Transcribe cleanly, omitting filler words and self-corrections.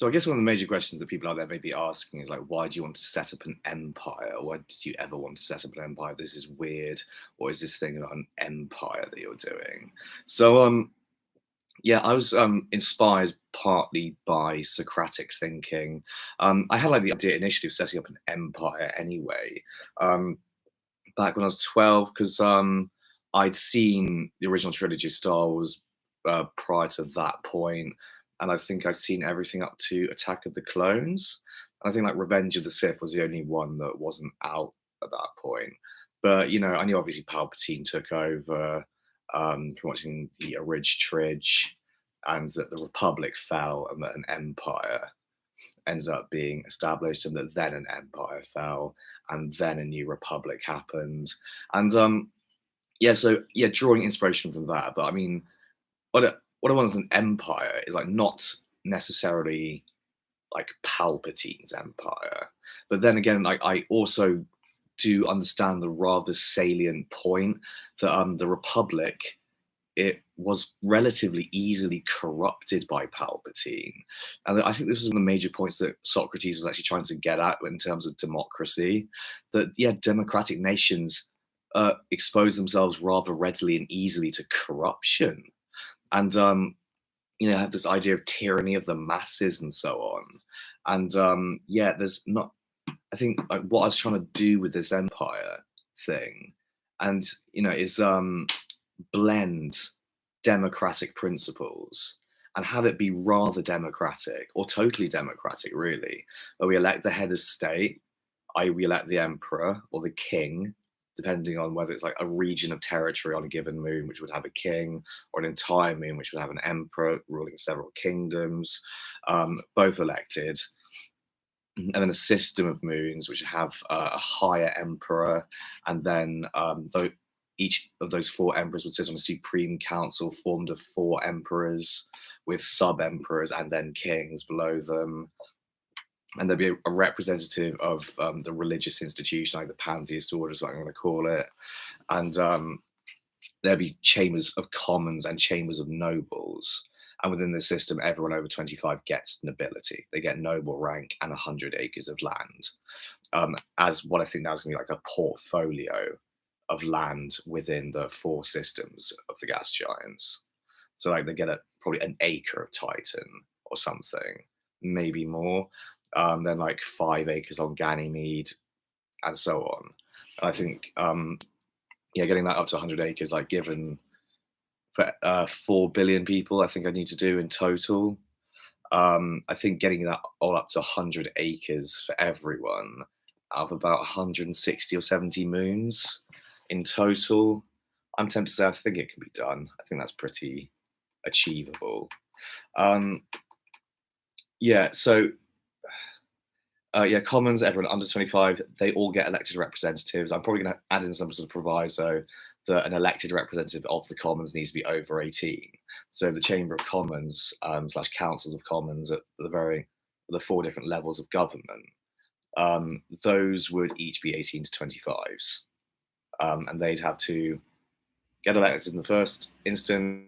So I guess one of the major questions that people out there may be asking is like, why do you want to set up an empire? Why did you ever want to set up an empire? This is weird. What is this thing about an empire that you're doing? So yeah, I was inspired partly by Socratic thinking. I had like the idea initially of setting up an empire anyway, um, back when I was 12, because I'd seen the original trilogy of Star Wars prior to that point, and I think I'd seen everything up to Attack of the Clones. And I think like Revenge of the Sith was the only one that wasn't out at that point. But I knew obviously Palpatine took over from watching the Ridge Tridge, and that the Republic fell, and that an empire ended up being established, and that then an empire fell, and then a new republic happened. And yeah, so yeah, drawing inspiration from that. But I mean, what I want as an empire is like not necessarily like Palpatine's empire, but then again, like I also do understand the rather salient point that the Republic, it was relatively easily corrupted by Palpatine. And I think this was one of the major points that Socrates was actually trying to get at in terms of democracy. That, yeah, democratic nations expose themselves rather readily and easily to corruption. And, have this idea of tyranny of the masses and so on. And yeah, there's not, I think like what I was trying to do with this empire thing, and, is blend democratic principles and have it be rather democratic or totally democratic, really. Where we elect the head of state, we elect the emperor or the king, depending on whether it's like a region of territory on a given moon, which would have a king, or an entire moon, which would have an emperor ruling several kingdoms, both elected. And then a system of moons, which have a higher emperor, and then each of those four emperors would sit on a supreme council formed of four emperors with sub-emperors and then kings below them. And there'd be a representative of the religious institution, like the pantheist order is what I'm going to call it. And there'd be chambers of commons and chambers of nobles. And within the system, everyone over 25 gets nobility. They get noble rank and 100 acres of land, as what I think now is going to be like a portfolio of land within the four systems of the gas giants. So like they get probably an acre of Titan or something, maybe more. Then like 5 acres on Ganymede, and so on. And I think yeah, getting that up to 100 acres, like given for 4 billion people, I think I need to do in total. I think getting that all up to 100 acres for everyone out of about 160 or 70 moons in total. I'm tempted to say I think it can be done. I think that's pretty achievable. Yeah, so yeah, Commons, everyone under 25, they all get elected representatives. I'm probably going to add in some sort of proviso that an elected representative of the Commons needs to be over 18. So the Chamber of Commons slash Councils of Commons at the four different levels of government, those would each be 18 to 25s. And they'd have to get elected in the first instance,